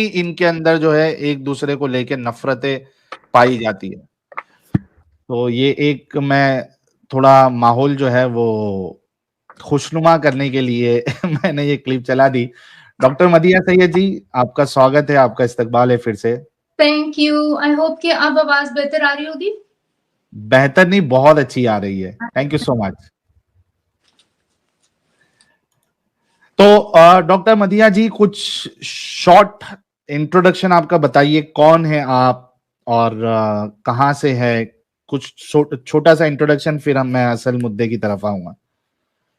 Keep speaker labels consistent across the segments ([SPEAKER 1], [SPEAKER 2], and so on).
[SPEAKER 1] ان کے اندر جو ہے ایک دوسرے کو لے کے نفرتیں پائی جاتی ہے. تو یہ ایک میں تھوڑا ماحول جو ہے وہ خوشنما کرنے کے لیے میں نے یہ کلپ چلا دی. ڈاکٹر مدیحہ سید جی, آپ کا سواگت ہے, آپ کا استقبال ہے پھر سے.
[SPEAKER 2] Thank you. آئی ہوپ کہ اب آواز بہتر آ رہی ہوگی.
[SPEAKER 1] بہتر نہیں, بہت اچھی آ رہی ہے. تھینک یو سو مچ. تو ڈاکٹر مدیحہ جی, کچھ شارٹ انٹروڈکشن آپ کا بتائیے, کون ہے آپ اور کہاں سے ہے, کچھ چھوٹا سا انٹروڈکشن, پھر میں اصل مدعے کی طرف آؤں گا.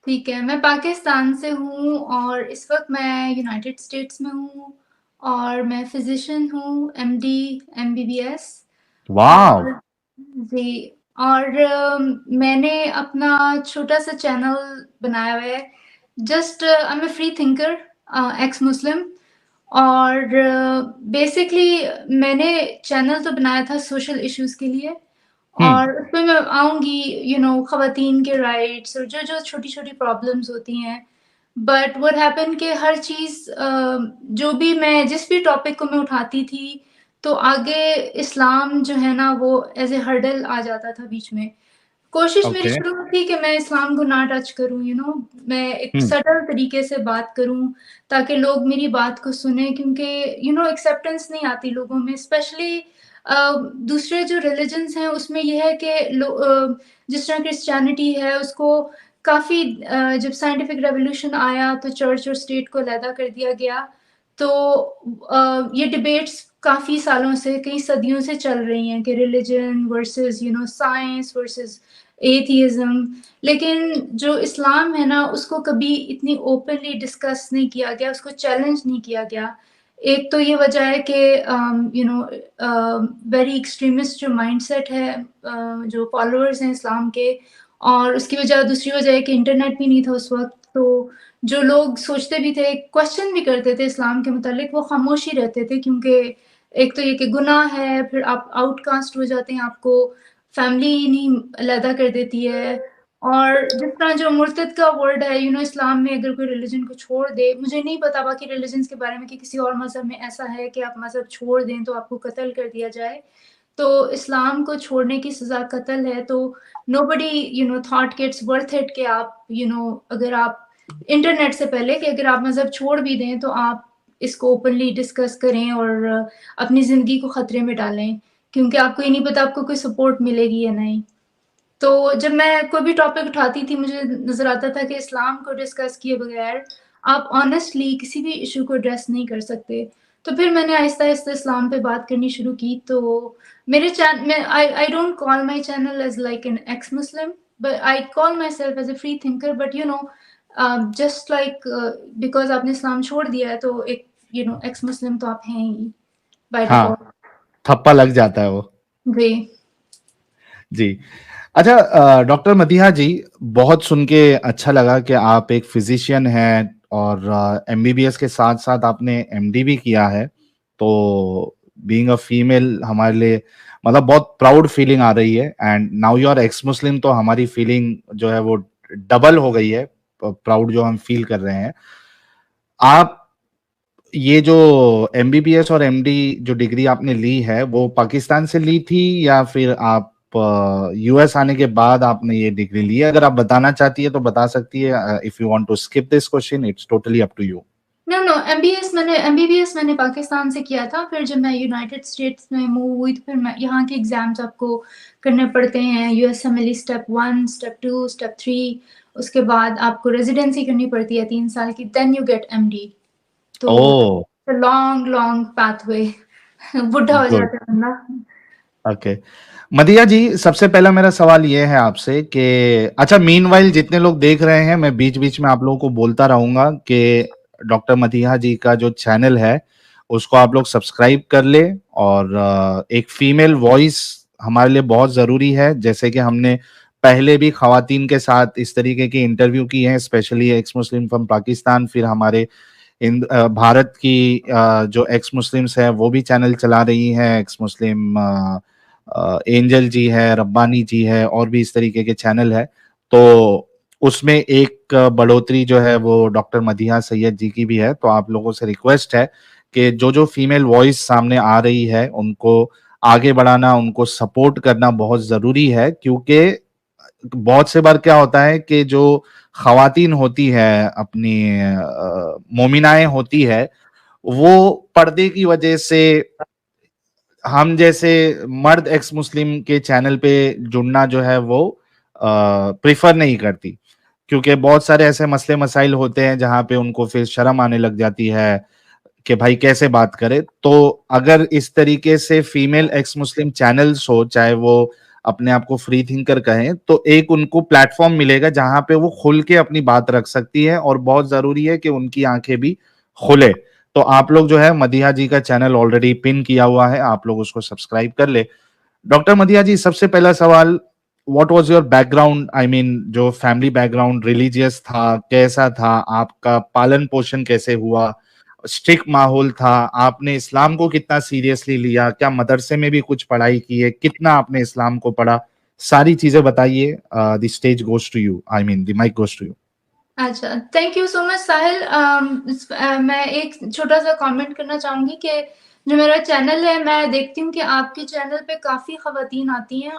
[SPEAKER 2] ٹھیک ہے, میں پاکستان سے ہوں اور اس وقت میں یونائٹڈ اسٹیٹس میں ہوں اور میں فزیشین ہوں, M D M B B S.
[SPEAKER 1] Wow.
[SPEAKER 2] جی, اور میں نے اپنا چھوٹا سا چینل بنایا ہوا ہے, just I am a free thinker, x مسلم. اور بیسکلی میں نے چینل تو بنایا تھا سوشل ایشوز کے لیے, اور اس پہ میں آؤں گی خواتین کے رائٹس اور جو چھوٹی چھوٹی پرابلمس ہوتی ہیں. بٹ what happened کہ ہر چیز جو بھی میں جس بھی ٹاپک کو میں اٹھاتی تھی تو آگے اسلام جو ہے نا وہ ایز اے ہرڈل آ جاتا تھا بیچ میں. کوشش میری شروع میں تھی کہ میں اسلام کو نہ ٹچ کروں, میں ایک سٹل طریقے سے بات کروں تاکہ لوگ میری بات کو سنیں, کیونکہ ایکسیپٹنس نہیں آتی لوگوں میں, اسپیشلی دوسرے جو ریلیجنس ہیں اس میں یہ ہے کہ جس طرح کرسچینٹی ہے اس کو کافی جب سائنٹیفک ریولیوشن آیا تو چرچ اور اسٹیٹ کو علیحدہ کر دیا گیا. تو یہ ڈبیٹس کافی سالوں سے, کئی صدیوں سے چل رہی ہیں کہ religion versus science versus atheism. لیکن جو اسلام ہے نا اس کو کبھی اتنی اوپنلی ڈسکس نہیں کیا گیا, اس کو چیلنج نہیں کیا گیا. ایک تو یہ وجہ ہے کہ ویری ایکسٹریمسٹ جو مائنڈ سیٹ ہے جو فالوورز ہیں اسلام کے, اور اس کی وجہ دوسری وجہ ہے کہ انٹرنیٹ بھی نہیں تھا اس وقت, تو جو لوگ سوچتے بھی تھے, کوشچن بھی کرتے تھے اسلام کے متعلق, وہ خاموشی رہتے تھے, کیونکہ ایک تو یہ کہ گناہ ہے, پھر آپ آؤٹ کاسٹ ہو جاتے ہیں, آپ کو فیملی نہیں علیحدہ کر دیتی ہے. اور جس طرح جو مرتد کا ورڈ ہے اسلام میں, اگر کوئی ریلیجن کو چھوڑ دے, مجھے نہیں پتا باقی ریلیجنس کے بارے میں کہ کسی اور مذہب میں ایسا ہے کہ آپ مذہب چھوڑ دیں تو آپ کو قتل کر دیا جائے, تو اسلام کو چھوڑنے کی سزا قتل ہے. تو nobody thought کہ it's worth it کہ آپ اگر آپ انٹرنیٹ سے پہلے کہ اگر آپ مذہب چھوڑ بھی دیں تو آپ اس کو اوپنلی ڈسکس کریں اور اپنی زندگی کو خطرے میں ڈالیں, کیونکہ آپ کو یہ نہیں پتا آپ کو کوئی سپورٹ ملے گی یا نہیں. تو جب میں کوئی بھی ٹاپک اٹھاتی تھی مجھے نظر آتا تھا کہ اسلام کو ڈسکس کیے بغیر آپ آنیسٹلی کسی بھی ایشو کو ایڈریس نہیں کر سکتے. تو پھر میں نے آہستہ آہستہ اسلام پہ بات کرنی شروع کی. تو میرے channel I don't call my channel as like an ex-Muslim, but I call myself as a free thinker. But just like because آپ نے اسلام چھوڑ دیا ہے تو ایک ex-Muslim تو آپ ہیں ہی by default.
[SPEAKER 1] تھپا لگ جاتا ہے وہ. جی اچھا, ڈاکٹر مدیحہ جی, بہت سن کے اچھا لگا کہ آپ ایک فزیشین ہیں اور ایم بی بی ایس کے ساتھ ساتھ آپ نے ایم ڈی بھی کیا ہے. تو بینگ اے فیمیل ہمارے لیے مطلب بہت پراؤڈ فیلنگ آ رہی ہے, and now you are ex Muslim, تو ہماری فیلنگ جو ہے وہ ڈبل ہو گئی ہے, پراؤڈ جو ہم فیل کر رہے ہیں. آپ یہ جو ایم بی بی ایس اور ایم ڈی جو ڈگری آپ نے لی ہے وہ پاکستان سے لی تھی یا پھر آپ یو ایس آنے کے بعد آپ نے یہ ڈگری لی ہے؟ اگر آپ بتانا چاہتی ہے تو بتا سکتی ہے. If you want to skip this question it's totally up to you.
[SPEAKER 2] نو ایم بی بی ایس میں نے پاکستان سے کیا تھا. پھر جب میں یونائٹڈ اسٹیٹس میں موو ہوئی تو پھر میں یہاں کے ایگزامس آپ کو کرنے پڑتے ہیں, U S M L step 1, step 2, step 3. اس کے بعد آپ کو ریزیڈنسی کرنی پڑتی ہے 3 سال کی, then you get M D. تو لانگ پاتھ وے, بڈھا ہو جاتا ہے بندہ.
[SPEAKER 1] اوکے مدیحہ جی, سب سے پہلا میرا سوال یہ ہے آپ سے کہ اچھا مین وائل جتنے لوگ دیکھ رہے ہیں, میں بیچ بیچ میں آپ لوگوں کو بولتا رہوں گا کہ ڈاکٹر مدیحہ جی کا جو چینل ہے اس کو آپ لوگ سبسکرائب کر لیں, اور ایک فیمیل وائس ہمارے لیے بہت ضروری ہے. جیسے کہ ہم نے پہلے بھی خواتین کے ساتھ اس طریقے کی انٹرویو کی ہیں, specially ex Muslim from Pakistan, پھر ہمارے بھارت کی جو ایکس مسلمس ہیں وہ بھی چینل چلا رہی ہیں, ایکس مسلم اینجل جی ہے, ربانی جی ہے, اور بھی اس طریقے کے چینل ہے. تو اس میں ایک بڑھوتری جو ہے وہ ڈاکٹر مدیحہ سید جی کی بھی ہے. تو آپ لوگوں سے ریکویسٹ ہے کہ جو فیمیل وائس سامنے آ رہی ہے ان کو آگے بڑھانا, ان کو سپورٹ کرنا بہت ضروری ہے, کیونکہ بہت سے بار کیا ہوتا ہے کہ جو خواتین ہوتی ہے, اپنی مومنائیں ہوتی ہے, وہ پردے کی وجہ سے ہم جیسے مرد ایکس مسلم کے چینل پہ جڑنا جو ہے وہ پریفر نہیں کرتی, کیونکہ بہت سارے ایسے مسئلے مسائل ہوتے ہیں جہاں پہ ان کو پھر شرم آنے لگ جاتی ہے کہ بھائی کیسے بات کرے. تو اگر اس طریقے سے فیمیل ایکس مسلم چینلز ہو, چاہے وہ اپنے آپ کو فری تھنکر کہیں, تو ایک ان کو پلیٹ فارم ملے گا جہاں پہ وہ کھل کے اپنی بات رکھ سکتی ہے, اور بہت ضروری ہے کہ ان کی آنکھیں بھی کھلے. تو آپ لوگ جو ہے مدیحہ جی کا چینل آلریڈی پن کیا ہوا ہے, آپ لوگ اس کو سبسکرائب کر لے. ڈاکٹر مدیحہ جی, سب سے پہلا سوال, what was your background, I mean جو فیملی بیک گراؤنڈ ریلیجیس تھا, کیسا تھا آپ کا پالن پوشن, کیسے ہوا, اسٹرکٹ ماحول تھا, آپ نے اسلام کو کتنا سیریسلی لیا, کیا مدرسے میں بھی کچھ پڑھائی کی ہے, کتنا آپ نے اسلام کو پڑھا, ساری چیزیں بتائیے. The stage goes to you, I mean the mic goes to you.
[SPEAKER 2] اچھا, thank you so much Sahil. میں ایک چھوٹا سا کامنٹ کرنا چاہوں گی کہ جو میرا چینل ہے, میں دیکھتی ہوں کہ آپ کے چینل پہ کافی خواتین آتی ہیں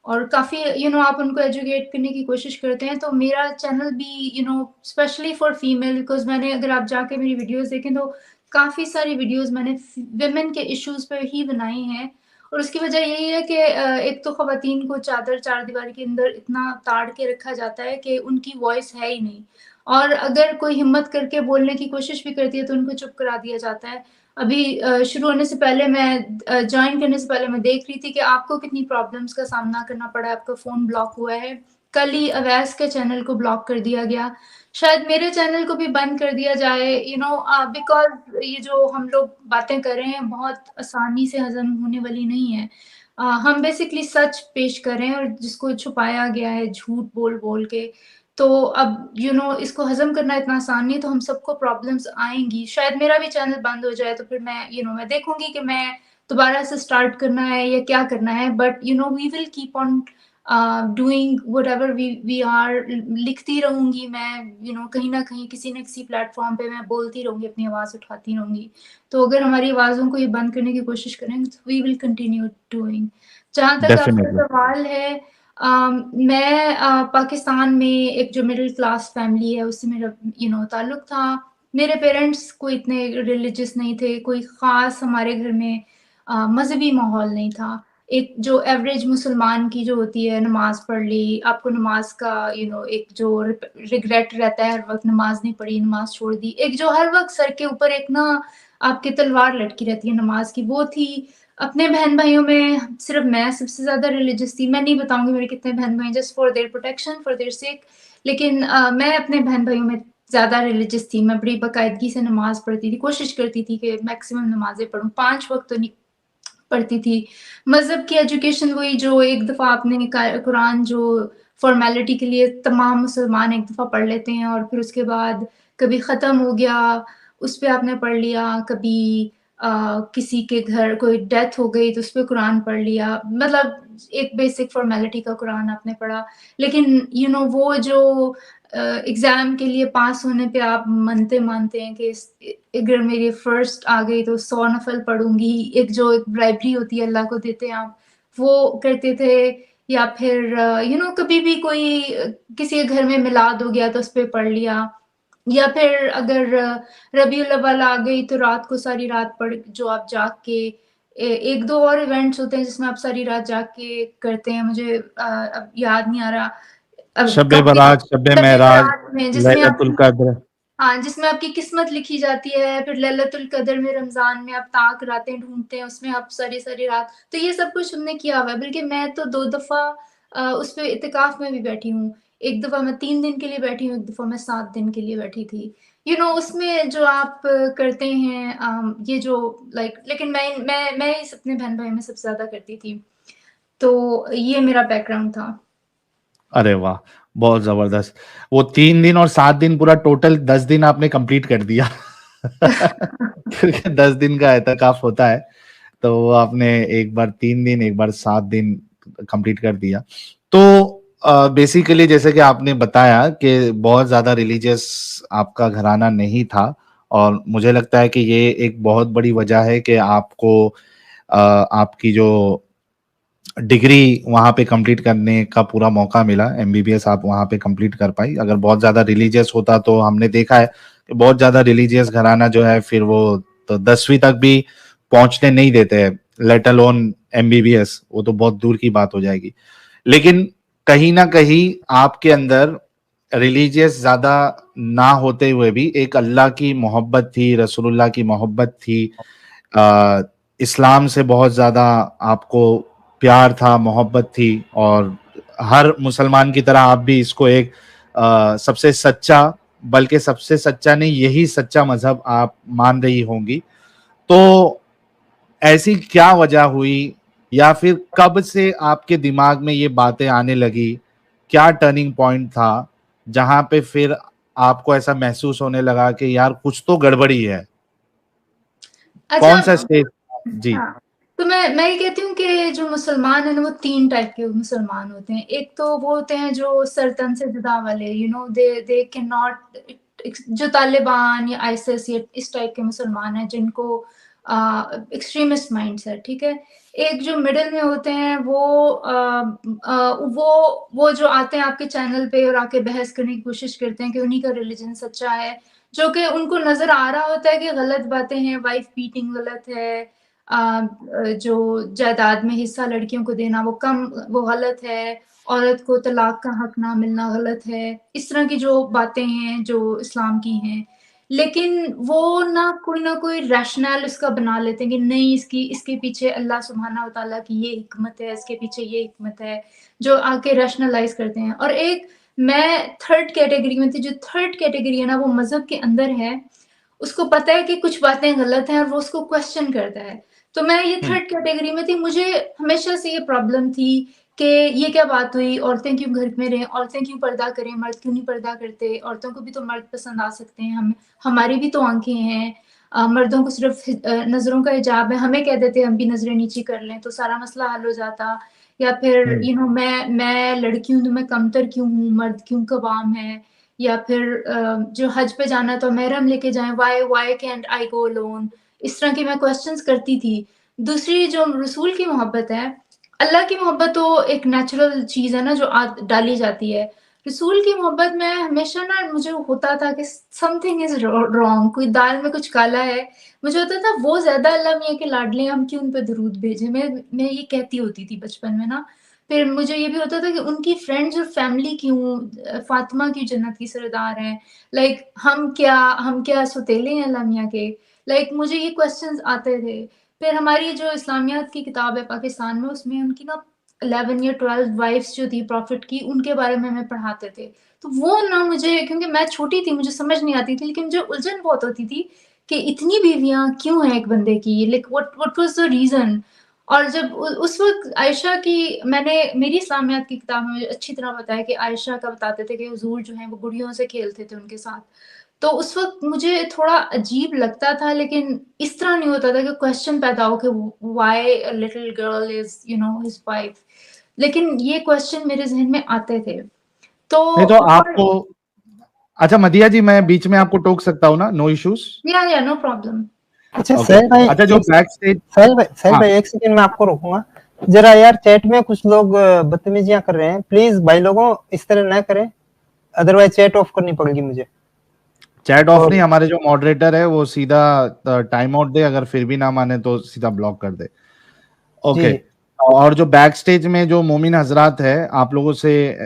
[SPEAKER 2] اور کافی آپ ان کو ایجوکیٹ کرنے کی کوشش کرتے ہیں. تو میرا چینل بھی اسپیشلی فار فیمیل, بیکاز میں نے, اگر آپ جا کے میری ویڈیوز دیکھیں تو کافی ساری ویڈیوز میں نے ویمن کے ایشوز پہ ہی بنائی ہیں. اور اس کی وجہ یہی ہے کہ ایک تو خواتین کو چار دیواری کے اندر اتنا تاڑ کے رکھا جاتا ہے کہ ان کی وائس ہے ہی نہیں, اور اگر کوئی ہمت کر کے بولنے کی کوشش بھی کرتی ہے تو ان کو چپ کرا دیا جاتا ہے. ابھی شروع ہونے سے پہلے, میں جوائن کرنے سے پہلے میں دیکھ رہی تھی کہ آپ کو کتنی پرابلمس کا سامنا کرنا پڑا ہے. آپ کا فون بلاک ہوا ہے, کل ہی اویس کے چینل کو بلاک کر دیا گیا, شاید میرے چینل کو بھی بند کر دیا جائے, بیکاز یہ جو ہم لوگ باتیں کر رہے ہیں بہت آسانی سے ہضم ہونے والی نہیں ہے. ہم بیسکلی سچ پیش کر رہے ہیں, اور جس کو چھپایا گیا ہے جھوٹ بول بول کے. تو اب اس کو ہضم کرنا اتنا آسان نہیں, تو ہم سب کو پرابلمس آئیں گی. شاید میرا بھی چینل بند ہو جائے تو پھر میں میں دیکھوں گی کہ میں دوبارہ سے اسٹارٹ کرنا ہے یا کیا کرنا ہے. But we will keep on doing whatever we are. لکھتی رہوں گی میں, کہیں نہ کہیں کسی نہ کسی پلیٹ فارم پہ میں بولتی رہوں گی, اپنی آواز اٹھاتی رہوں گی. تو اگر ہماری آوازوں کو یہ بند کرنے کی کوشش کریں تو وی ول کنٹینیو ڈوئنگ. جہاں تک آپ کا
[SPEAKER 1] ڈیفینیٹلی.
[SPEAKER 2] سوال ہے, میں پاکستان میں ایک جو مڈل کلاس فیملی ہے اس سے میرا تعلق تھا. میرے پیرنٹس کوئی اتنے ریلیجس نہیں تھے, کوئی خاص ہمارے گھر میں مذہبی ماحول نہیں تھا. ایک جو ایوریج مسلمان کی جو ہوتی ہے, نماز پڑھ لی, آپ کو نماز کا ایک جو ریگریٹ رہتا ہے ہر وقت, نماز نہیں پڑھی, نماز چھوڑ دی, ایک جو ہر وقت سر کے اوپر ایک آپ کی تلوار لٹکی رہتی ہے نماز کی, وہ تھی. اپنے بہن بھائیوں میں صرف میں سب سے زیادہ ریلیجس تھی. میں نہیں بتاؤں گی میرے کتنے بہن بھائی, just for their protection, for their sake. لیکن میں اپنے بہن بھائیوں میں زیادہ ریلیجس تھی. میں بڑی باقاعدگی سے نماز پڑھتی تھی, کوشش کرتی تھی کہ میکسیمم نمازیں پڑھوں, 5 وقت تو نہیں پڑھتی تھی. مذہب کی ایجوکیشن وہی جو ایک دفعہ آپ نے قرآن جو فارمیلٹی کے لیے تمام مسلمان ایک دفعہ پڑھ لیتے ہیں, اور پھر اس کے بعد کبھی ختم ہو گیا اس پہ آپ نے پڑھ لیا, کبھی کسی کے گھر کوئی ڈیتھ ہو گئی تو اس پہ قرآن پڑھ لیا, مطلب ایک بیسک فارمیلٹی کا قرآن آپ نے پڑھا. لیکن وہ جو ایگزام کے لیے پاس ہونے پہ آپ مانتے ہیں کہ اگر میری فرسٹ آ گئی تو 100 نفل پڑھوں گی, ایک جو ایک برائبری ہوتی ہے اللہ کو دیتے ہیں آپ, وہ کرتے تھے. یا پھر کبھی بھی کوئی کسی کے گھر میں میلاد ہو گیا تو اس پہ پڑھ لیا. یا پھر اگر ربیع الاول آ گئی تو رات کو ساری رات پڑھ, جو آپ جاگ کے, 1-2 اور ایونٹس ہوتے ہیں جس میں آپ ساری رات جاگ کے کرتے ہیں, مجھے اب یاد نہیں آ رہا.
[SPEAKER 1] شب
[SPEAKER 2] کافی
[SPEAKER 1] برات, شب
[SPEAKER 2] شب
[SPEAKER 1] معراج,
[SPEAKER 2] برات میں جس میں
[SPEAKER 1] لیلۃ
[SPEAKER 2] آپ
[SPEAKER 1] القدر.
[SPEAKER 2] جس میں آپ کی قسمت لکھی جاتی ہے. پھر لیلۃ القدر میں, رمضان میں آپ طاق راتیں ڈھونڈتے ہیں, اس میں آپ ساری رات. تو یہ سب کچھ ہم نے کیا ہوا ہے. بلکہ میں تو 2 دفعہ اس پہ اعتکاف میں بھی بیٹھی ہوں. ایک دفعہ میں 3 دن کے لیے بیٹھی ہوں, ایک دفعہ میں 7 دن کے لیے بیٹھی تھی. اس میں جو آپ کرتے ہیں یہ جو لیکن میں اس اپنے بہن بھائی میں سب سے زیادہ کرتی تھی. تو یہ میرا بیک گراؤنڈ تھا.
[SPEAKER 1] ارے واہ, بہت زبردست. وہ 3 دن اور 7 دن, پورا ٹوٹل 10 دن آپ نے کمپلیٹ کر دیا. کیونکہ 10 دن کا اعتکاف ہوتا ہے, تو وہ آپ نے ایک بار 3 دن, ایک بار 7 دن کمپلیٹ کر دیا. تو بیسیکلی جیسے کہ آپ نے بتایا کہ بہت زیادہ ریلیجیس آپ کا گھرانہ نہیں تھا, اور مجھے لگتا ہے کہ یہ ایک بہت بڑی وجہ ہے کہ آپ کو آپ کی جو ڈگری وہاں پہ کمپلیٹ کرنے کا پورا موقع ملا, ایم بی بی ایس آپ وہاں پہ کمپلیٹ کر پائی. اگر بہت زیادہ ریلیجیس ہوتا تو ہم نے دیکھا ہے کہ بہت زیادہ ریلیجیس گھرانہ جو ہے پھر وہ تو 10ویں تک بھی پہنچنے نہیں دیتے, let alone M B B S, وہ تو بہت دور کی بات ہو جائے گی. لیکن کہیں نہ کہیں آپ کے اندر ریلیجیس زیادہ نہ ہوتے ہوئے بھی ایک اللہ کی محبت تھی, رسول اللہ کی محبت تھی, اسلام سے بہت زیادہ آپ کو پیار تھا, محبت تھی. اور ہر مسلمان کی طرح آپ بھی اس کو ایک سب سے سچا, بلکہ سب سے سچا نہیں, یہی سچا مذہب آپ مان رہی ہوں گی. تو ایسی کیا وجہ ہوئی, یا پھر کب سے آپ کے دماغ میں یہ باتیں آنے لگی, کیا ٹرننگ پوائنٹ تھا جہاں پہ پھر آپ کو ایسا محسوس ہونے لگا کہ یار کچھ تو گڑبڑی ہے؟ کون سا اسٹیج؟ جی
[SPEAKER 2] ہاں تو میں یہ کہتی ہوں کہ جو مسلمان ہیں نا وہ 3 ٹائپ کے مسلمان ہوتے ہیں. ایک تو وہ ہوتے ہیں جو سرتن سے جدا والے, دے کین ناٹ, جو طالبان یا آئیسس یا اس ٹائپ کے مسلمان ہیں جن کو ایکسٹریمسٹ مائنڈ سیٹ, ٹھیک ہے. ایک جو مڈل میں ہوتے ہیں وہ جو آتے ہیں آپ کے چینل پہ اور آ کے بحث کرنے کی کوشش کرتے ہیں کہ انہی کا ریلیجن سچا ہے, جو کہ ان کو نظر آ رہا ہوتا ہے کہ غلط باتیں ہیں, وائف بیٹنگ غلط ہے, جو جائیداد میں حصہ لڑکیوں کو دینا وہ غلط ہے, عورت کو طلاق کا حق نہ ملنا غلط ہے, اس طرح کی جو باتیں ہیں جو اسلام کی ہیں. لیکن وہ نہ کوئی ریشنل اس کا بنا لیتے ہیں کہ نہیں اس کے پیچھے اللہ سبحانہ و تعالیٰ کی یہ حکمت ہے, اس کے پیچھے یہ حکمت ہے, جو آ کے ریشنلائز کرتے ہیں. اور ایک میں 3rd کیٹیگری میں تھی. جو 3rd کیٹیگری ہے نا وہ مذہب کے اندر ہے, اس کو پتہ ہے کہ کچھ باتیں غلط ہیں اور وہ اس کو کوشچن کرتا ہے. تو میں یہ 3rd کیٹیگری میں تھی. مجھے ہمیشہ سے یہ پرابلم تھی کہ یہ کیا بات ہوئی, عورتیں کیوں گھر میں رہیں, عورتیں کیوں پردہ کریں, مرد کیوں نہیں پردہ کرتے, عورتوں کو بھی تو مرد پسند آ سکتے ہیں, ہماری بھی تو آنکھیں ہیں, مردوں کو صرف نظروں کا حجاب ہے, ہمیں کہہ دیتے ہم بھی نظریں نیچی کر لیں تو سارا مسئلہ حل ہو جاتا. یا پھر میں لڑکی ہوں تو میں کمتر کیوں ہوں, مرد کیوں قوام ہے. یا پھر جو حج پہ جانا تو محرم لے کے جائیں, why can't I go alone. اس طرح کی میں کوسچنز کرتی تھی. دوسری جو رسول کی محبت ہے, اللہ کی محبت تو ایک نیچرل چیز ہے نا جو ڈالی جاتی ہے. رسول کی محبت میں ہمیشہ مجھے ہوتا تھا کہ سم تھنگ از رانگ, کوئی دال میں کچھ کالا ہے. مجھے ہوتا تھا وہ زیادہ اللہ میاں کے لاڈلے, ہم کیوں ان پہ درود بھیجیں. میں یہ کہتی ہوتی تھی بچپن میں نا. پھر مجھے یہ بھی ہوتا تھا کہ ان کی فرینڈز اور فیملی کیوں فاطمہ کی جنت کی سردار ہیں, لائک ہم کیا ستیلے ہیں اللہ میاں کے. لائک مجھے یہ کوسچنز آتے تھے. پھر ہماری جو اسلامیات کی کتاب ہے پاکستان میں, اس میں ان کی 11 یا 12 وائفس جو تھی پروفٹ کی, ان کے بارے میں ہمیں پڑھاتے تھے. تو وہ مجھے, کیونکہ میں چھوٹی تھی مجھے سمجھ نہیں آتی تھی, لیکن جو الجھن بہت ہوتی تھی کہ اتنی بیویاں کیوں ہیں ایک بندے کی, like what was the reason. اور جب اس وقت عائشہ کی میری اسلامیات کی کتاب میں مجھے اچھی طرح بتایا کہ عائشہ کا بتاتے تھے کہ حضور جو ہیں وہ گڑیوں سے کھیلتے تھے ان کے ساتھ. تو اس وقت مجھے تھوڑا عجیب لگتا تھا, لیکن اس طرح نہیں ہوتا تھا کہ کوسچن پیدا ہو کہ Y a little girl is his wife. لیکن یہ کوسچن میرے ذہن میں آتے تھے.
[SPEAKER 1] تو آپ کو, اچھا مدیحہ جی میں بیچ میں آپ کو ٹوک سکتا ہوں نا, نو ایشوز؟
[SPEAKER 2] یا نو پرابلم.
[SPEAKER 3] اچھا سہیل بھائی,
[SPEAKER 1] اچھا جو بیک اسٹیج,
[SPEAKER 3] سہیل بھائی ایک سیکنڈ میں آپ کو روکوں گا ذرا. یار چیٹ میں کچھ لوگ بدتمیزیاں کر رہے ہیں, پلیز بھائی لوگوں اس طرح نہ کریں, ادروائز چیٹ آف کرنی پڑے گی مجھے.
[SPEAKER 1] چیٹ آف نہیں, ہمارے جو ماڈریٹر ہے وہ سیدھا ٹائم آؤٹ دے, اگر پھر بھی نہ مانے تو سیدھا بلاک کر دے. اوکے. اور جو بیک سٹیج میں جو مومن حضرات ہے, آپ لوگوں سے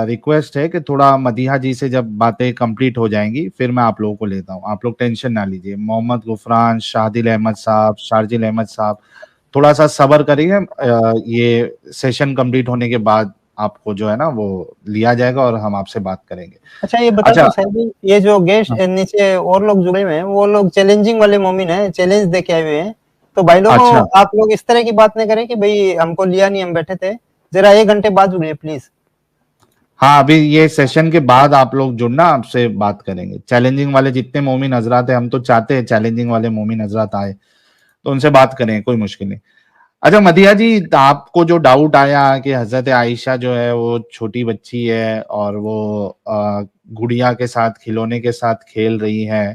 [SPEAKER 1] ریکویسٹ ہے کہ تھوڑا مدیحہ جی سے جب باتیں کمپلیٹ ہو جائیں گی پھر میں آپ لوگوں کو لیتا ہوں, آپ لوگ ٹینشن نہ لیجیے. محمد غفران, شاہدل احمد صاحب, شارجل احمد صاحب, تھوڑا سا صبر کریے, یہ سیشن کمپلیٹ ہونے کے بعد آپ کو جو ہے نا وہ لیا جائے گا اور ہم آپ سے بات کریں گے.
[SPEAKER 3] اچھا یہ بتا دو سہیل بھائی, یہ جو گیسٹ نیچے اور لوگ جڑے ہوئے ہیں وہ لوگ چیلنجنگ والے مومن ہیں, چیلنج دے کے آئے ہوئے ہیں, تو بھائی لوگوں آپ لوگ اس طرح کی بات نہ کریں کہ بھائی ہم کو لیا نہیں, ہم بیٹھے تھے. ذرا 1 گھنٹے بعد جڑیے پلیز.
[SPEAKER 1] ہاں ابھی یہ سیشن کے بعد آپ لوگ جڑنا, آپ سے بات کریں گے. چیلنجنگ والے جتنے مومن حضرات ہیں, ہم تو چاہتے ہیں چیلنجنگ والے مومن حضرات آئے تو ان سے بات کریں, کوئی مشکل نہیں. اچھا مدیحہ جی, آپ کو جو ڈاؤٹ آیا کہ حضرت عائشہ جو ہے وہ چھوٹی بچی ہے اور وہ گڑیا کے ساتھ, کھلونے کے ساتھ کھیل رہی ہے,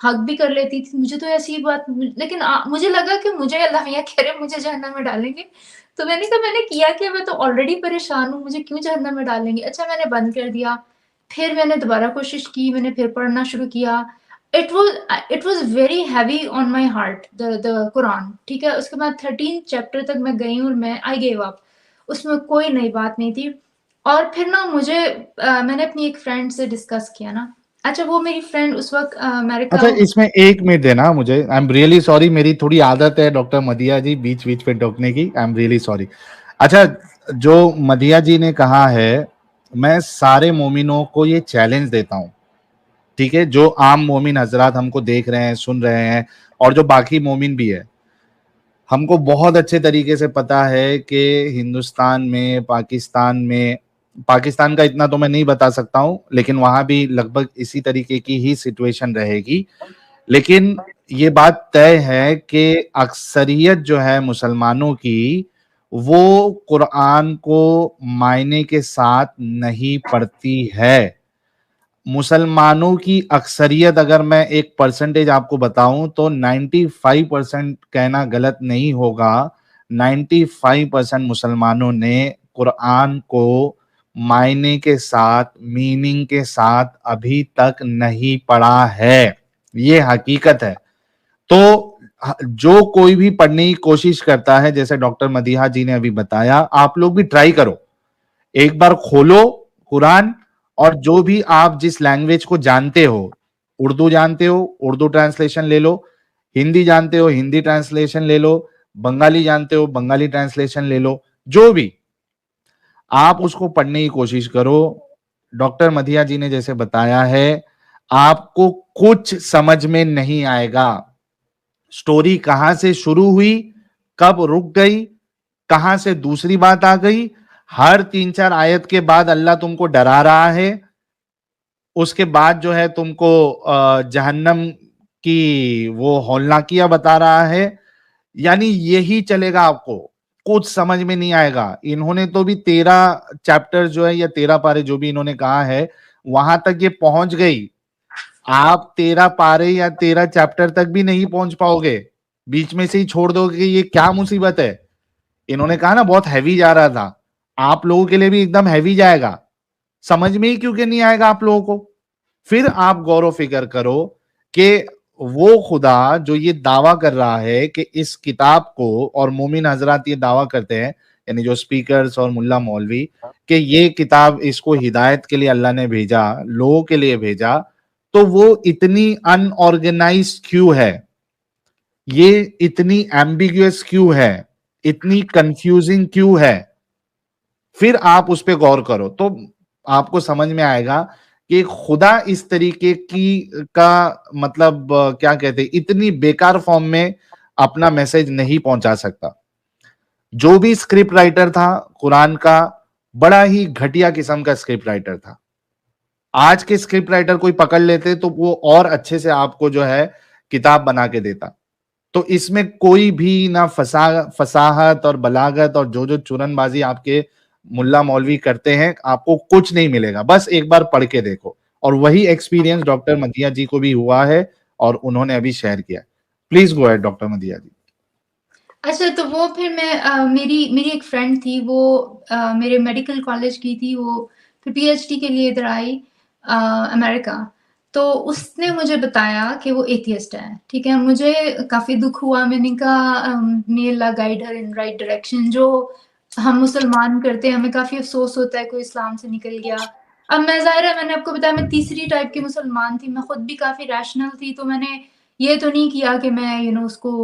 [SPEAKER 2] حق بھی کر لیتی تھی. مجھے تو ایسی بات, لیکن مجھے لگا کہ مجھے اللہ میاں کہہ رہے مجھے جہنم میں ڈالیں گے. تو میں نے کہا میں نے کیا کہ میں تو آلریڈی پریشان ہوں, مجھے کیوں جہنم میں ڈالیں گے. اچھا میں نے بند کر دیا. پھر میں نے دوبارہ کوشش کی, میں نے پھر پڑھنا شروع کیا. It was very heavy on my heart, the قرآن. ٹھیک ہے, اس کے بعد 13 چیپٹر تک میں گئی ہوں اور میں I gave up. اس میں کوئی نئی بات نہیں تھی. اور پھر نا مجھے میں نے اپنی ایک فرینڈ سے ڈسکس کیا نا. اچھا وہ میری فرینڈ اس وقت امریکہ.
[SPEAKER 1] اچھا اس میں ایک منٹ دینا مجھے, آئی ایم ریئلی سوری, میری تھوڑی عادت ہے ڈاکٹر مدیحہ جی بیچ بیچ پہ ٹوکنے کی, آئی ایم ریئلی سوری. اچھا جو مدیحہ جی نے کہا ہے, میں سارے مومنوں کو یہ چیلنج دیتا ہوں, ٹھیک ہے, جو عام مومن حضرات ہم کو دیکھ رہے ہیں, سن رہے ہیں, اور جو باقی مومن بھی ہے, ہم کو بہت اچھے طریقے سے پتا ہے کہ ہندوستان میں, پاکستان کا اتنا تو میں نہیں بتا سکتا ہوں, لیکن وہاں بھی لگ بھگ اسی طریقے کی ہی سچویشن رہے گی. لیکن یہ بات طے ہے کہ اکثریت جو ہے مسلمانوں کی, وہ قرآن کو معنی کے ساتھ نہیں پڑھتی ہے. مسلمانوں کی اکثریت, اگر میں ایک پرسنٹیج آپ کو بتاؤں تو 95% کہنا غلط نہیں ہوگا, 95% مسلمانوں نے قرآن کو معنی کے ساتھ, میننگ کے ساتھ ابھی تک نہیں پڑھا ہے. یہ حقیقت ہے. تو جو کوئی بھی پڑھنے کی کوشش کرتا ہے, جیسے ڈاکٹر مدیحہ جی نے ابھی بتایا, آپ لوگ بھی ٹرائی کرو, ایک بار کھولو قرآن, اور جو بھی آپ جس لینگویج کو جانتے ہو, اردو جانتے ہو اردو ٹرانسلیشن لے لو, ہندی جانتے ہو ہندی ٹرانسلیشن لے لو, بنگالی جانتے ہو بنگالی ٹرانسلیشن لے لو, جو بھی آپ اس کو پڑھنے کی کوشش کرو. ڈاکٹر مدیحہ جی نے جیسے بتایا ہے, آپ کو کچھ سمجھ میں نہیں آئے گا. سٹوری کہاں سے شروع ہوئی, کب رک گئی, کہاں سے دوسری بات آ گئی, ہر 3-4 آیت کے بعد اللہ تم کو ڈرا رہا ہے, اس کے بعد جو ہے تم کو جہنم کی وہ ہولناکیاں بتا رہا ہے. یعنی یہی چلے گا, آپ کو کچھ سمجھ میں نہیں آئے گا. انہوں نے تو بھی 13 چیپٹر جو ہے یا 13 پارے جو بھی انہوں نے کہا ہے, وہاں تک یہ پہنچ گئی. آپ 13 پارے یا 13 چیپٹر تک بھی نہیں پہنچ پاؤ گے, بیچ میں سے ہی چھوڑ دو گے. یہ کیا مصیبت ہے. انہوں نے کہا نا بہت ہیوی جا رہا تھا, آپ لوگوں کے لیے بھی ایک دم ہیوی جائے گا. سمجھ میں ہی کیوں کہ نہیں آئے گا آپ لوگوں کو. پھر آپ غور و فکر کرو کہ وہ خدا جو یہ دعویٰ کر رہا ہے کہ اس کتاب کو, اور مومن حضرات یہ دعویٰ کرتے ہیں, یعنی جو سپیکرز اور ملا مولوی, کہ یہ کتاب اس کو ہدایت کے لیے اللہ نے بھیجا, لوگوں کے لیے بھیجا, تو وہ اتنی ان آرگنائز کیوں ہے, یہ اتنی ایمبیگوس کیوں ہے, اتنی کنفیوزنگ کیوں ہے. پھر آپ اس پہ غور کرو تو آپ کو سمجھ میں آئے گا کہ خدا اس طریقے کی کا مطلب کیا کہتے ہیں, اتنی بیکار فارم میں اپنا میسج نہیں پہنچا سکتا. جو بھی اسکرپٹ رائٹر تھا قرآن کا, بڑا ہی گھٹیا قسم کا اسکرپٹ رائٹر تھا. آج کے اسکرپٹ رائٹر کوئی پکڑ لیتے تو وہ اور اچھے سے آپ کو جو ہے کتاب بنا کے دیتا. تو اس میں کوئی بھی نہ فصاحت اور بلاغت اور جو چورن بازی آپ کے ملا مولوی کرتے ہیں, آپ کو کچھ نہیں ملے گا. بس ایک بار پڑھ کے دیکھو. اور وہی ایکسپیرینس ڈاکٹر مدیحہ جی کو بھی ہوا ہے, اور انہوں نے ابھی شیئر کیا. Please go ahead doctor Madiha ji.
[SPEAKER 2] اچھا تو وہ پھر میں میری ایک فرینڈ تھی, وہ میرے میڈیکل کالج کی تھی, وہ پھر پی ایچ ڈی کے لیے ادھر آئی امریکہ. تو اس نے مجھے بتایا کہ وہ ایتھیسٹ ہے. ٹھیک ہے, مجھے کافی دکھ ہوا. میں نے کہا may Allah guide her in right direction. جو ہم مسلمان کرتے ہیں ہمیں کافی افسوس ہوتا ہے کوئی اسلام سے نکل گیا. اب میں ظاہر ہے, میں نے آپ کو بتایا میں تیسری ٹائپ کی مسلمان تھی, میں خود بھی کافی ریشنل تھی, تو میں نے یہ تو نہیں کیا کہ میں اس کو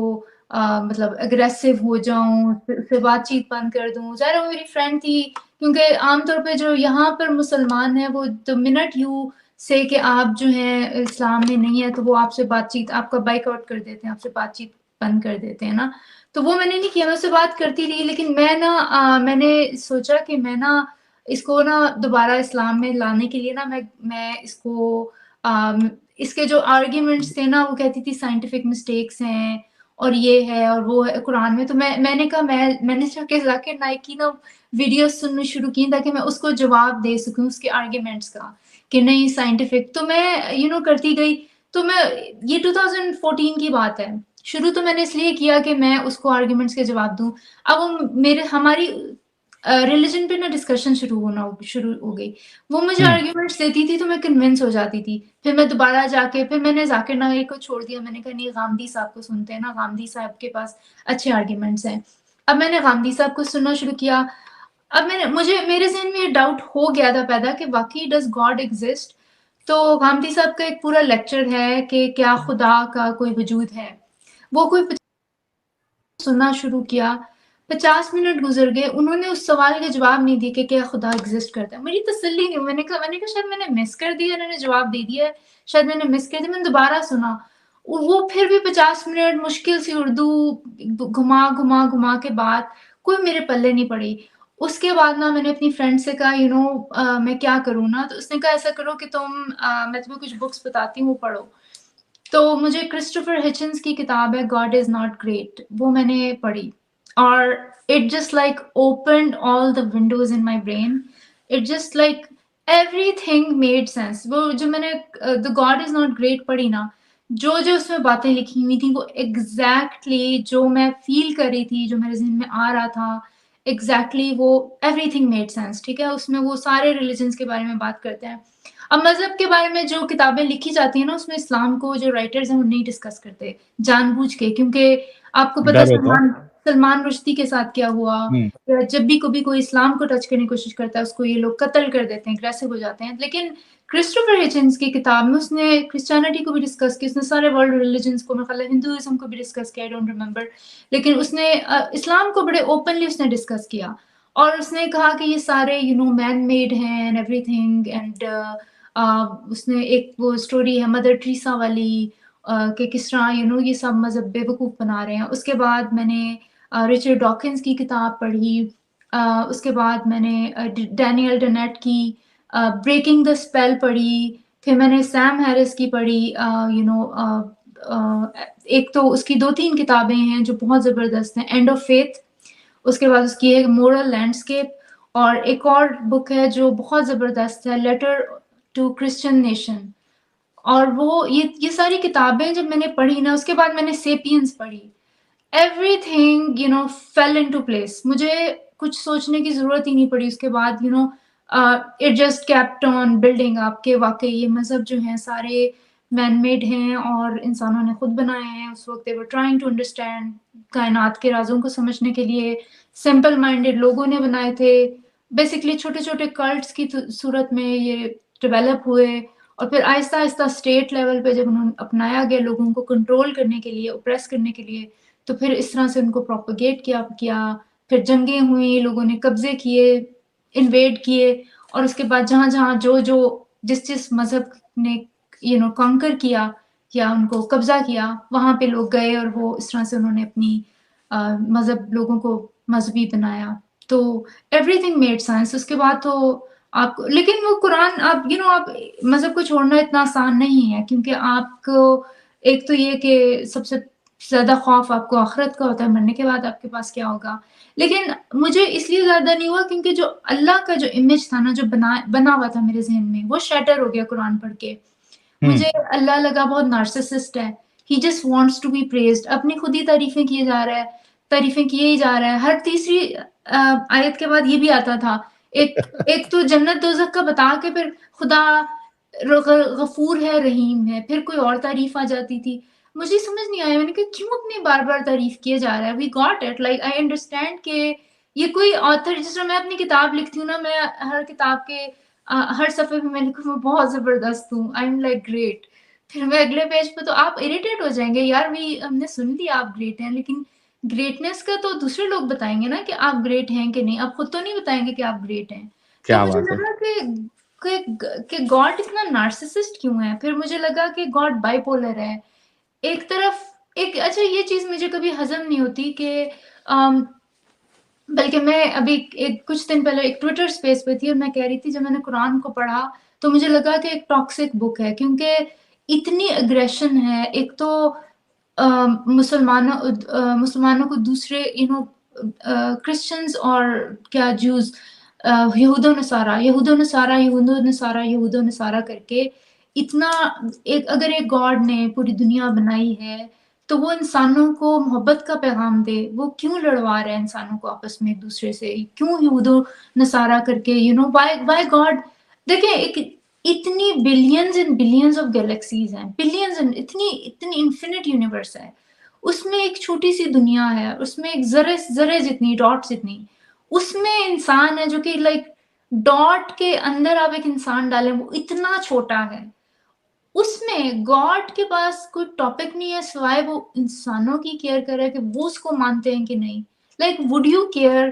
[SPEAKER 2] مطلب اگریسو ہو جاؤں, اس سے بات چیت بند کر دوں. ظاہر وہ میری فرینڈ تھی, کیونکہ عام طور پہ جو یہاں پر مسلمان ہیں وہ the minute you say کہ آپ جو ہیں اسلام میں نہیں ہے تو وہ آپ سے بات چیت, آپ کا بائک آؤٹ کر دیتے ہیں, آپ سے بات چیت بند کر دیتے ہیں نا. تو وہ میں نے نہیں کیا, میں اس سے بات کرتی رہی. لیکن میں نے سوچا کہ میں اس کو دوبارہ اسلام میں لانے کے لیے میں اس کو اس کے جو آرگیومنٹس تھے وہ کہتی تھی سائنٹیفک مسٹیکس ہیں اور یہ ہے اور وہ ہے قرآن میں. تو میں نے کہا میں نے ذاکر نائک کی ویڈیوز سننا شروع کی تاکہ میں اس کو جواب دے سکوں اس کے آرگیومنٹس کا کہ نہیں سائنٹیفک. تو میں کرتی گئی. تو میں یہ 2014 کی بات ہے. شروع تو میں نے اس لیے کیا کہ میں اس کو آرگیومنٹس کے جواب دوں. اب ہماری ریلیجن پہ نا ڈسکشن شروع ہو گئی. وہ مجھے آرگیومنٹس دیتی تھی تو میں کنونس ہو جاتی تھی. پھر میں دوبارہ جا کے پھر میں نے ذاکر نائی کو چھوڑ دیا. میں نے کہا نہیں غامدی صاحب کو سنتے ہیں نا, غامدی صاحب کے پاس اچھے آرگیومنٹس ہیں. اب میں نے غامدی صاحب کو سننا شروع کیا. اب میرے ذہن میں یہ ڈاؤٹ ہو گیا تھا پیدا کہ واقعی ڈز گاڈ ایگزسٹ. تو غامدی صاحب کا ایک پورا لیکچر ہے کہ کیا خدا کا کوئی وجود ہے. وہ کوئی سننا شروع کیا. 50 منٹ گزر گئے, انہوں نے اس سوال کے جواب نہیں دیے کہ کیا خدا ایگزسٹ کرتا ہے. میری تسلی نہیں. میں نے کہا شاید میں نے مس کر دیا, انہوں نے جواب دے دیا ہے, شاید میں نے مس کر دیا. میں نے دوبارہ سنا, وہ پھر بھی 50 منٹ مشکل سی اردو گھما کے بعد کوئی میرے پلے نہیں پڑی. اس کے بعد نا میں نے اپنی فرینڈ سے کہا میں کیا کروں نا. تو اس نے کہا ایسا کرو کہ میں تمہیں کچھ بکس بتاتی ہوں, پڑھو. تو مجھے کرسٹوفر ہچنس کی کتاب ہے گاڈ از ناٹ گریٹ, وہ میں نے پڑھی اور it just like opened all the Windows in my brain. It just like every thing made sense. وہ جو میں نے the God is not great پڑھی نا, جو اس میں باتیں لکھی ہوئی تھیں وہ ایگزیکٹلی جو میں فیل کر رہی تھی, جو میرے ذہن میں آ رہا تھا, ایگزیکٹلی وہ ایوری تھنگ میڈ سینس. ٹھیک ہے, اس میں وہ سارے ریلیجنس کے بارے میں بات کرتے ہیں. اب مذہب کے بارے میں جو کتابیں لکھی جاتی ہیں نا, اس میں اسلام کو جو رائٹرز ہیں وہ نہیں ڈسکس کرتے جان بوجھ کے, کیونکہ آپ کو پتا سلمان رشدی کے ساتھ کیا ہوا. جب بھی کوئی اسلام کو ٹچ کرنے کی کوشش کرتا ہے اس کو یہ لوگ قتل کر دیتے ہیں, اگریسو ہو جاتے ہیں. لیکن کرسٹوفر ہچنس کی کتاب میں اس نے کرسچینٹی کو بھی ڈسکس کیا, اس نے سارے ورلڈ ریلیجنس کو, میرے خیال ہے ہندوازم کو بھی ڈسکس کیا, آئی ڈونٹ ریمبر. لیکن اس نے اسلام کو بڑے اوپنلی اس نے ڈسکس کیا, اور اس نے کہا کہ یہ سارے مین میڈ ہیں اینڈ ایوری تھنگ. اینڈ اس نے ایک وہ اسٹوری ہے مدر ٹریسا والی کہ کس طرح یہ سب مذہب بے وقوف بنا رہے ہیں. اس کے بعد میں نے رچرڈ ڈاکنز کی کتاب پڑھی. اس کے بعد میں نے ڈینیل ڈنیٹ کی بریکنگ دا اسپیل پڑھی. پھر میں نے سیم ہیرس کی پڑھی. ایک تو اس کی 2-3 کتابیں ہیں جو بہت زبردست ہیں, اینڈ آف فیتھ. اس کے بعد اس کی ایک مورل لینڈسکیپ, اور ایک اور بک ہے جو بہت زبردست ہے, لیٹر ٹو کرسچن نیشن. اور وہ یہ ساری کتابیں جب میں نے پڑھی نا, اس کے بعد میں نے سیپینز پڑھی. Everything fell into place. مجھے کچھ سوچنے کی ضرورت ہی نہیں پڑی. اس کے بعد it just kept on building up کہ واقعی یہ مذہب جو ہیں سارے مین میڈ ہیں اور انسانوں نے خود بنائے ہیں. اس وقت they were trying to understand کائنات کے رازوں کو سمجھنے کے لیے سمپل مائنڈیڈ لوگوں نے بنائے تھے. بیسکلی چھوٹے چھوٹے کلٹس کی صورت میں یہ ڈیولپ ہوئے, اور پھر آہستہ آہستہ اسٹیٹ لیول پہ جب انہوں نے اپنایا گیا لوگوں کو کنٹرول کرنے کے لیے, اوپریس کرنے کے لیے, تو پھر اس طرح سے ان کو پروپیگیٹ کیا. پھر جنگیں ہوئیں, لوگوں نے قبضے کیے, انویڈ کیے, اور اس کے بعد جہاں جو جس مذہب نے کانکر کیا یا ان کو قبضہ کیا, وہاں پہ لوگ گئے اور وہ اس طرح سے انہوں نے اپنی مذہب لوگوں کو مذہبی بنایا. تو ایوری تھنگ میڈ سائنس. اس کے بعد تو آپ کو, لیکن وہ قرآن آپ آپ مذہب کو چھوڑنا اتنا آسان نہیں ہے, کیونکہ آپ کو ایک تو یہ کہ سب سے زیادہ خوف آپ کو آخرت کا ہوتا ہے, مرنے کے بعد آپ کے پاس کیا ہوگا. لیکن مجھے اس لیے زیادہ نہیں ہوا کیونکہ جو اللہ کا جو امیج تھا نا, جو بنا ہوا تھا میرے ذہن میں, وہ شیٹر ہو گیا قرآن پڑھ کے. مجھے اللہ لگا بہت نارسسسٹ ہے. He just wants to be praised. اپنی خود ہی تعریفیں کیے ہی جا رہا ہے. ہر تیسری آیت کے بعد یہ بھی آتا تھا, ایک تو جنت دوزخ کا بتا کے پھر خدا غفور ہے, رحیم ہے, پھر کوئی اور تعریف آ جاتی تھی. مجھے سمجھ نہیں آیا, میں نے کہا کیوں اپنے بار بار تعریف کیے جا رہا ہے. We got it, like I understand کہ یہ کوئی آتھر, جس طرح میں اپنی کتاب لکھتی ہوں نا, میں ہر کتاب کے ہر صفحے پہ میں لکھوں میں بہت زبردست ہوں, آئی ایم لائک گریٹ. پھر میں اگلے پیج پہ تو آپ اریٹیٹ ہو جائیں گے, یار ہم نے سن لیا آپ گریٹ ہیں, لیکن گریٹنس کا تو دوسرے لوگ بتائیں گے نا کہ آپ گریٹ ہیں کہ نہیں, آپ خود تو نہیں بتائیں گے کہ آپ گریٹ ہیں. تو مجھے لگا کہ گاڈ اتنا نارسسسٹ کیوں ہے. پھر مجھے لگا کہ گاڈ بائی پولر ہے. ایک طرف اچھا یہ چیز مجھے کبھی ہضم نہیں ہوتی کہ بلکہ میں ابھی کچھ دن پہلے ایک ٹویٹر اسپیس پہ تھی اور میں کہہ رہی تھی جب میں نے قرآن کو پڑھا تو مجھے لگا کہ ایک ٹاکسک بک ہے, کیونکہ اتنی اگریشن ہے. ایک تو مسلمانوں کو دوسرے کرسچنز اور کیا جوز یہود و نصارہ کر کے اتنا اگر ایک گاڈ نے پوری دنیا بنائی ہے تو وہ انسانوں کو محبت کا پیغام دے، وہ کیوں لڑوا رہا ہے انسانوں کو آپس میں ایک دوسرے سے، کیوں یہود و نصارہ کر کے وائی گاڈ. دیکھیں ایک اتنی billions and billions of galaxies ہیں، بلینز اتنی انفینٹ یونیورس ہے، اس میں ایک چھوٹی سی دنیا ہے، اس میں ایک ذرے جتنی ڈاٹ جتنی، اس میں انسان ہے جو کہ لائک ڈاٹ کے اندر آپ ایک انسان ڈالیں وہ اتنا چھوٹا ہے، اس میں گاڈ کے پاس کوئی ٹاپک نہیں ہے سوائے وہ انسانوں کی کیئر کرے کہ وہ اس کو مانتے ہیں کہ نہیں. Like would you care.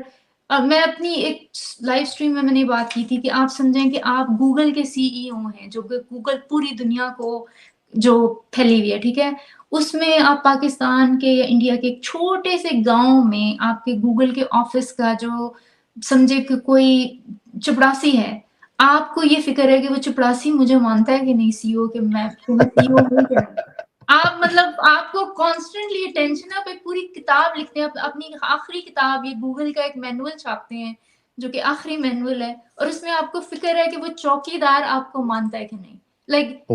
[SPEAKER 2] میں اپنی ایک لائف اسٹریم میں نے بات کی تھی کہ آپ سمجھیں کہ آپ گوگل کے CEO ہیں، جو گوگل پوری دنیا کو جو پھیلی ہوئی ہے، ٹھیک ہے، اس میں آپ پاکستان کے یا انڈیا کے ایک چھوٹے سے گاؤں میں آپ کے گوگل کے آفس کا جو سمجھے کہ کوئی چپڑاسی ہے، آپ کو یہ فکر ہے کہ وہ چپڑاسی مجھے مانتا ہے کہ نہیں CEO کہ میں CEO ہوں کیا. آپ مطلب آپ کو کانسٹنٹلی یہ ٹینشن ہے، آپ ایک پوری کتاب لکھتے ہیں، اپنی آخری کتاب یہ گوگل کا ایک مینول چھاپتے ہیں جو کہ آخری مینول ہے، اور اس میں آپ کو فکر ہے کہ وہ چوکی دار آپ کو مانتا ہے کہ نہیں. لائک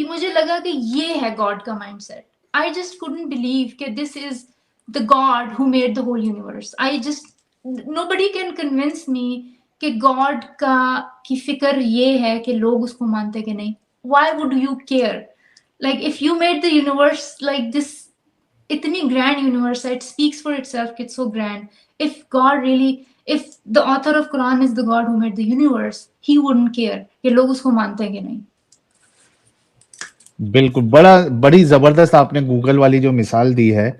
[SPEAKER 2] مجھے لگا کہ یہ ہے گاڈ کا mindset. I just couldn't believe کہ this is the God who made the whole universe. Nobody can convince me کہ گاڈ کی فکر یہ ہے کہ لوگ اس کو مانتے کہ نہیں. Why would you care? Like if you made the universe like this, اتنی grand universe, it speaks for itself, it's so grand. If the author of Quran is the God who made the universe, he wouldn't care کہ لوگ اس کو مانتے ہیں کہ نہیں.
[SPEAKER 1] بالکل بڑی زبردست آپ نے گوگل والی جو مثال دی ہے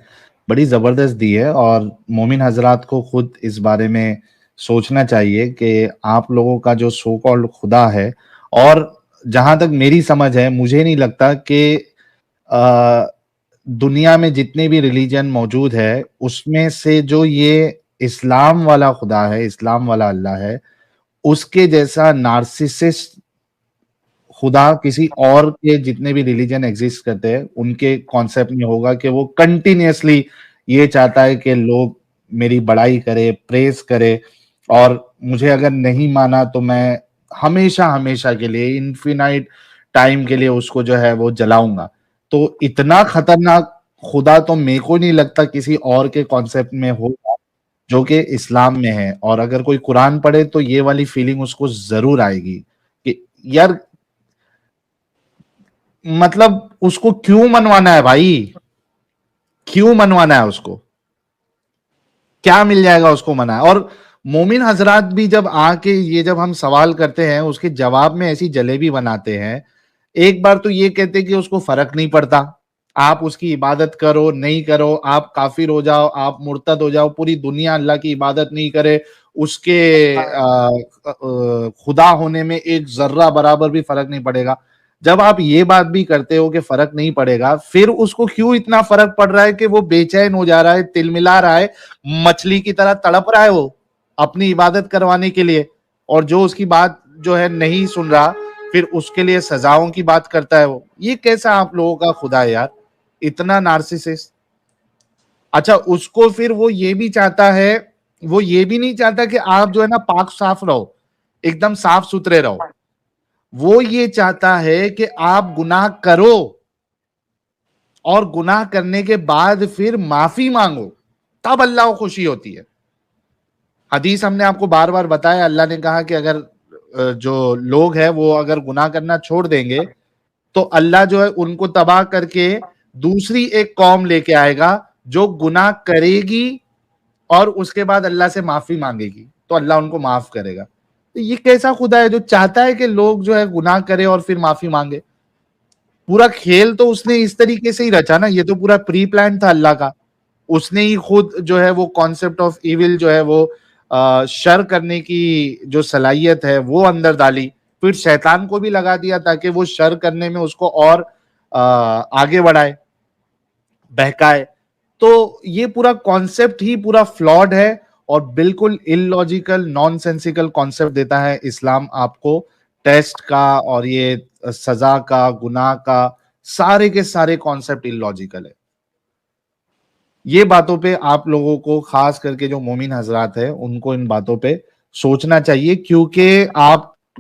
[SPEAKER 1] بڑی زبردست دی ہے، اور مومن حضرات کو خود اس بارے میں سوچنا چاہیے کہ آپ لوگوں کا جو سو کالڈ خدا ہے، اور جہاں تک میری سمجھ ہے مجھے نہیں لگتا کہ دنیا میں جتنے بھی ریلیجن موجود ہے اس میں سے جو یہ اسلام والا خدا ہے، اسلام والا اللہ ہے، اس کے جیسا نارسسسٹ خدا کسی اور کے جتنے بھی ریلیجن ایگزسٹ کرتے ہیں ان کے کانسیپٹ میں ہوگا کہ وہ کنٹینیوسلی یہ چاہتا ہے کہ لوگ میری بڑائی کرے، پریز کرے، اور مجھے اگر نہیں مانا تو میں ہمیشہ کے لیے انفینائٹ ٹائم کے لیے اس کو جو ہے وہ جلاؤں گا. تو اتنا خطرناک خدا تو میرے کو نہیں لگتا کسی اور کے کانسیپٹ میں ہوگا جو کہ اسلام میں ہے. اور اگر کوئی قرآن پڑھے تو یہ والی فیلنگ اس کو ضرور آئے گی کہ یار مطلب اس کو کیوں منوانا ہے بھائی، کیوں منوانا ہے، اس کو کیا مل جائے گا اس کو منع. اور مومن حضرات بھی جب آ کے یہ جب ہم سوال کرتے ہیں اس کے جواب میں ایسی جلیبی بناتے ہیں. ایک بار تو یہ کہتے کہ اس کو فرق نہیں پڑتا، آپ اس کی عبادت کرو نہیں کرو، آپ کافر ہو جاؤ، آپ مرتد ہو جاؤ، پوری دنیا اللہ کی عبادت نہیں کرے، اس کے خدا ہونے میں ایک ذرہ برابر بھی فرق نہیں پڑے گا. جب آپ یہ بات بھی کرتے ہو کہ فرق نہیں پڑے گا، پھر اس کو کیوں اتنا فرق پڑ رہا ہے کہ وہ بے چین ہو جا رہا ہے، تل ملا رہا ہے، مچھلی کی طرح تڑپ رہا ہے وہ اپنی عبادت کروانے کے لیے، اور جو اس کی بات جو ہے نہیں سن رہا پھر اس کے لیے سزاؤں کی بات کرتا ہے وہ. یہ کیسا آپ لوگوں کا خدا ہے یار، اتنا نارسسسٹ. اچھا اس کو پھر وہ یہ بھی چاہتا ہے، وہ یہ بھی نہیں چاہتا کہ آپ جو ہے نا پاک صاف رہو، ایک دم صاف ستھرے رہو. وہ یہ چاہتا ہے کہ آپ گناہ کرو اور گناہ کرنے کے بعد پھر معافی مانگو، تب اللہ کو خوشی ہوتی ہے. حدیث ہم نے آپ کو بار بار بتایا، اللہ نے کہا کہ اگر جو لوگ ہیں وہ اگر گناہ کرنا چھوڑ دیں گے تو اللہ جو ہے ان کو تباہ کر کے دوسری ایک قوم لے کے آئے گا جو گناہ کرے گی اور اس کے بعد اللہ سے معافی مانگے گی تو اللہ ان کو معاف کرے گا. تو یہ کیسا خدا ہے جو چاہتا ہے کہ لوگ جو ہے گناہ کرے اور پھر معافی مانگے؟ پورا کھیل تو اس نے اس طریقے سے ہی رچا نا، یہ تو پورا پری پلان تھا اللہ کا. اس نے ہی خود جو ہے وہ کانسیپٹ آف ایول جو ہے وہ شر کرنے کی جو صلاحیت ہے وہ اندر ڈالی، پھر شیطان کو بھی لگا دیا تاکہ وہ شر کرنے میں اس کو اور آگے بڑھائے، بہکائے. تو یہ پورا کانسیپٹ ہی پورا فلاڈ ہے اور بالکل illogical نان سینسیکل کانسیپٹ دیتا ہے اسلام آپ کو. ٹیسٹ کا اور یہ سزا کا، گناہ کا، سارے کے سارے کانسیپٹ illogical ہے. یہ باتوں پہ آپ لوگوں کو، خاص کر کے جو مومن حضرات ہیں، ان کو ان باتوں پہ سوچنا چاہیے، کیونکہ آپ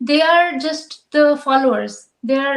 [SPEAKER 2] they are just the followers, they are